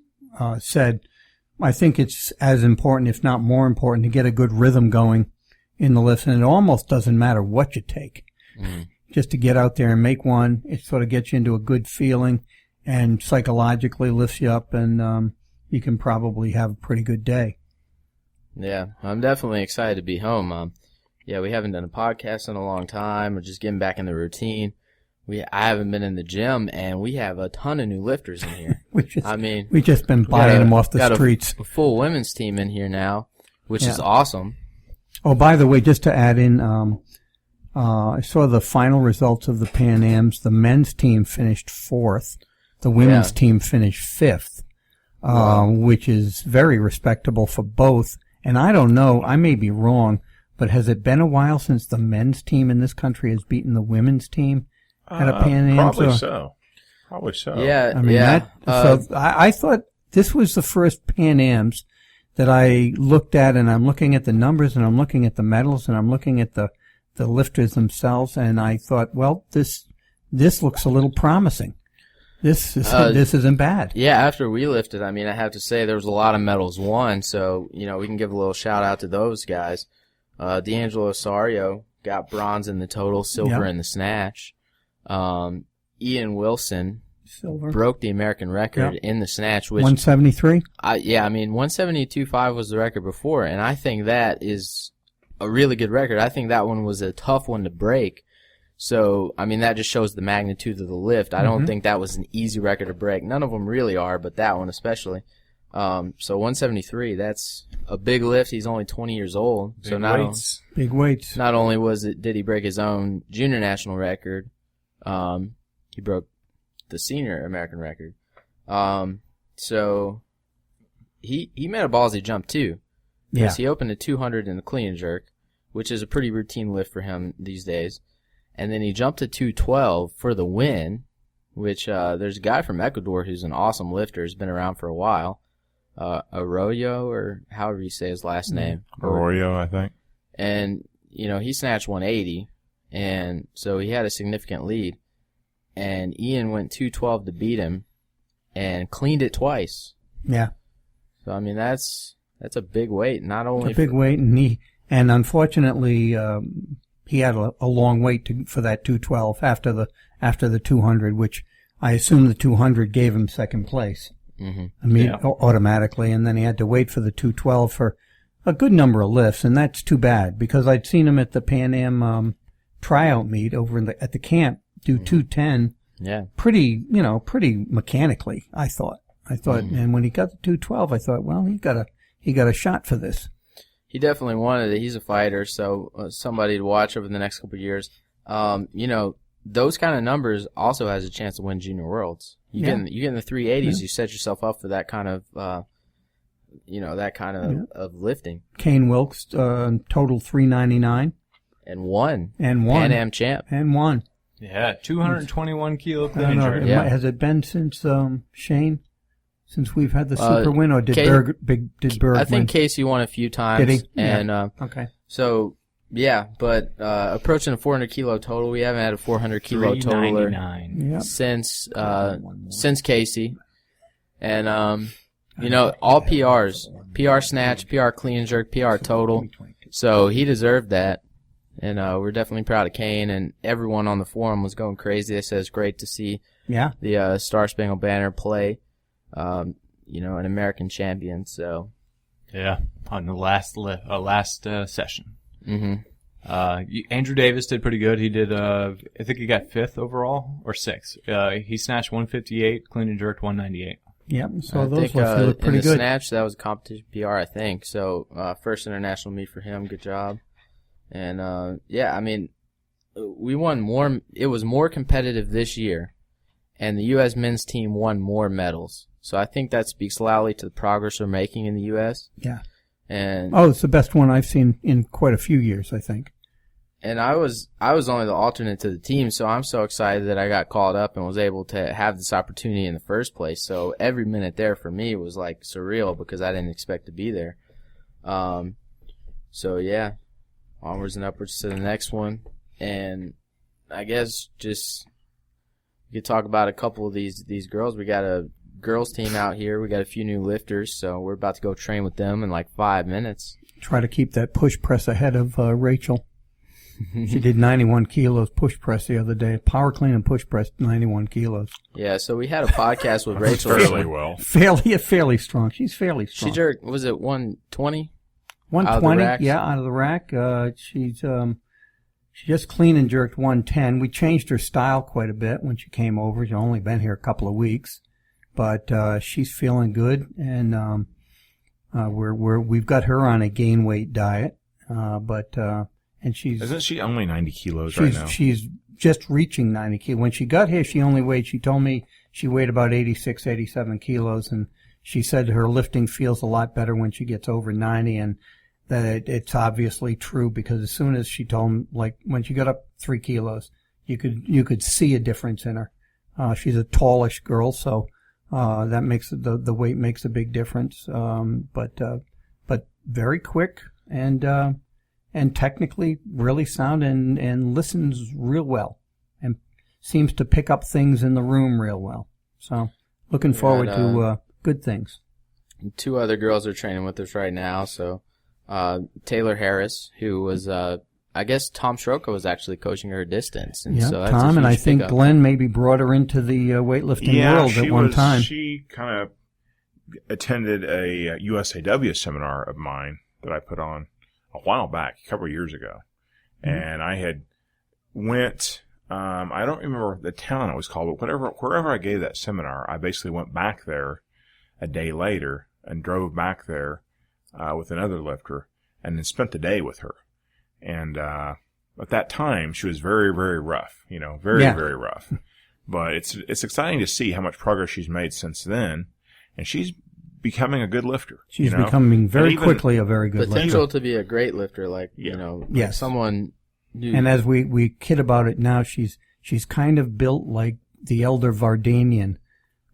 said, I think it's as important, if not more important, to get a good rhythm going in the lifts, and it almost doesn't matter what you take. Mm-hmm. just to get out there and make one. It sort of gets you into a good feeling and psychologically lifts you up, and you can probably have a pretty good day. Yeah, I'm definitely excited to be home. Yeah, we haven't done a podcast in a long time. We're just getting back in the routine. I haven't been in the gym, and we have a ton of new lifters in here. We've just been buying them off the streets. A full women's team in here now, which is awesome. Oh, by the way, just to add in, I saw the final results of the Pan Ams. The men's team finished 4th. The women's team finished 5th, which is very respectable for both. And I don't know, I may be wrong, but has it been a while since the men's team in this country has beaten the women's team at a Pan Am? Probably so. Yeah, I mean, I thought this was the first Pan Ams that I looked at, and I'm looking at the numbers, and I'm looking at the medals, and I'm looking at the lifters themselves, and I thought, well, this looks a little promising. This isn't bad. Yeah, after we lifted, I mean, I have to say there was a lot of medals won, so, we can give a little shout out to those guys. D'Angelo Osario got bronze in the total, silver in the snatch. Ian Wilson broke the American record in the snatch, which 173. 172.5 was the record before, and I think that is a really good record. I think that one was a tough one to break. So, I mean, that just shows the magnitude of the lift. I don't think that was an easy record to break. None of them really are, but that one especially. So 173, that's a big lift. He's only 20 years old. Big weights. Not only did he break his own junior national record, he broke the senior American record. So he made a ballsy jump too. Because he opened at 200 in the clean and jerk, which is a pretty routine lift for him these days. And then he jumped to 212 for the win, which there's a guy from Ecuador who's an awesome lifter, has been around for a while. Arroyo, or however you say his last name. Arroyo, I think. And, he snatched 180, and so he had a significant lead. And Ian went 212 to beat him and cleaned it twice. Yeah. So, I mean, that's a big weight. Not only a big weight, and unfortunately, he had a long wait for that 212 after the 200, which I assume the 200 gave him second place. Automatically, and then he had to wait for the 212 for a good number of lifts, and that's too bad because I'd seen him at the Pan Am tryout meet over at the camp do 210. Yeah, pretty mechanically. I thought, and when he got the 212, I thought, well, he got a shot for this. He definitely wanted it. He's a fighter, so somebody to watch over the next couple of years. Those kind of numbers also has a chance to win Junior Worlds. You get in the 380s, you set yourself up for that kind of, of lifting. Kane Wilkes total 399 and won. Pan Am champ and won. Yeah, 221 kilo clean and jerk. Has it been since Shane? Since we've had the super win, or did Berg I think win? Casey won a few times. Did he? And, okay. So, yeah, but approaching a 400 kilo total. We haven't had a 400 kilo totaler since Casey. And, all PRs. PR snatch, PR clean and jerk, PR total. So he deserved that. And we're definitely proud of Kane. And everyone on the forum was going crazy. They said it's great to see the Star Spangled Banner play. An American champion. So, yeah, on the last session. Andrew Davis did pretty good. He did. I think he got 5th overall or 6th. He snatched 158, clean and jerked 198. Yep. So those look pretty good. Snatch, that was a competition PR, I think. So first international meet for him. Good job. And I mean, we won more. It was more competitive this year, and the U.S. men's team won more medals. So I think that speaks loudly to the progress we're making in the U.S. Yeah. And it's the best one I've seen in quite a few years, I think. And I was only the alternate to the team, so I'm so excited that I got called up and was able to have this opportunity in the first place. So every minute there for me was like surreal because I didn't expect to be there. So yeah, onwards and upwards to the next one. And I guess just you could talk about a couple of these girls. We got a girls team out here. We got a few new lifters, so we're about to go train with them in like 5 minutes. Try to keep that push press ahead of Rachel. She did 91 kilos push press the other day. Power clean and push press 91 kilos. Yeah, so we had a podcast with Rachel. Fairly well. Fairly strong. She's fairly strong. She jerked, was it 120? 120, out of the rack. She just clean and jerked 110. We changed her style quite a bit when she came over. She's only been here a couple of weeks, but she's feeling good, and we've got her on a gain weight diet, and Isn't she only 90 kilos right now? She's just reaching 90 kilos. When she got here, she told me she weighed about 86, 87 kilos, and she said her lifting feels a lot better when she gets over 90, and that it's obviously true, because as soon as she told me, like when she got up 3 kilos, you could see a difference in her. She's a tallish girl, so that makes the weight makes a big difference. But very quick and technically really sound and listens real well and seems to pick up things in the room real well. So looking forward to good things. 2 other girls are training with us right now. So Taylor Harris, who was I guess Tom Stroka was actually coaching her distance. And so that's Tom, and I think pickup. Glenn maybe brought her into the weightlifting world at one time. She kind of attended a USAW seminar of mine that I put on a while back, a couple of years ago. And I had went, I don't remember the town it was called, but wherever I gave that seminar, I basically went back there a day later and drove back there with another lifter and then spent the day with her. And at that time, she was very, very rough, very rough. But it's exciting to see how much progress she's made since then. And she's becoming a good lifter. She's becoming very quickly a very good potential lifter. to be a great lifter, like Yes. someone new. And as we kid about it now, she's kind of built like the elder Vardanian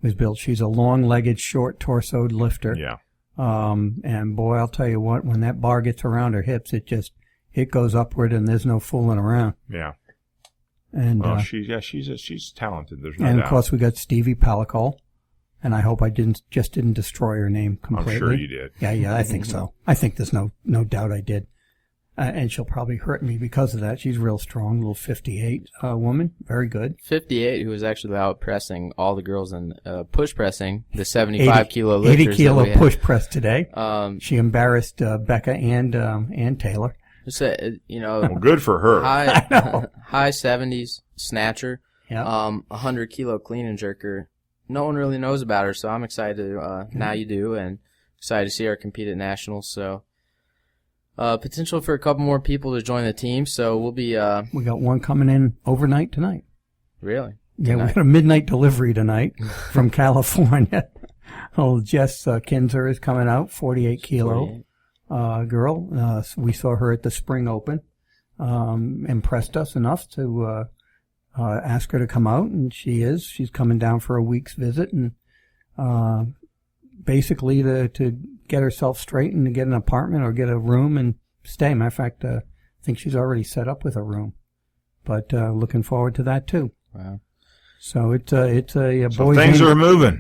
was built. She's a long-legged, short-torsoed lifter. Yeah. And boy, I'll tell you what, when that bar gets around her hips, it goes upward and there's no fooling around. Yeah. And she's talented. There's no doubt. And of course we got Stevie Palikol. And I hope I didn't destroy her name completely. I'm sure you did. Yeah, I think so. I think there's no doubt I did. And she'll probably hurt me because of that. She's real strong, little 58 woman, very good. 58, who was actually out pressing all the girls in push pressing the 75 kilo lifters. 80 kilo push press today. She embarrassed Becca and Taylor. Well, good for her. High 70s snatcher. Yeah. 100 kilo clean and jerker. No one really knows about her, so I'm excited to, now you do, and excited to see her compete at nationals. So, potential for a couple more people to join the team. So we'll be, we got one coming in overnight tonight. Really? Yeah, we got a midnight delivery tonight from California. Old Jess Kinzer is coming out, 48 kilo, girl. We saw her at the Spring Open. Impressed us enough to, ask her to come out, and she's coming down for a week's visit, and basically to get herself straight and to get an apartment or get a room and stay. Matter of fact, I think she's already set up with a room, but looking forward to that too. Wow. So it's a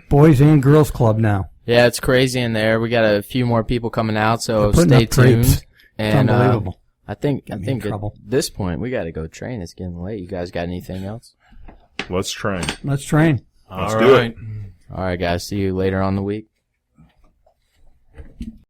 boys and girls club now. Yeah, it's crazy in there. We got a few more people coming out, so stay tuned. Drapes. And it's unbelievable. I think at this point we got to go train. It's getting late. You guys got anything else? Let's train. Let's train. Let's do it. All right, guys. See you later on the week.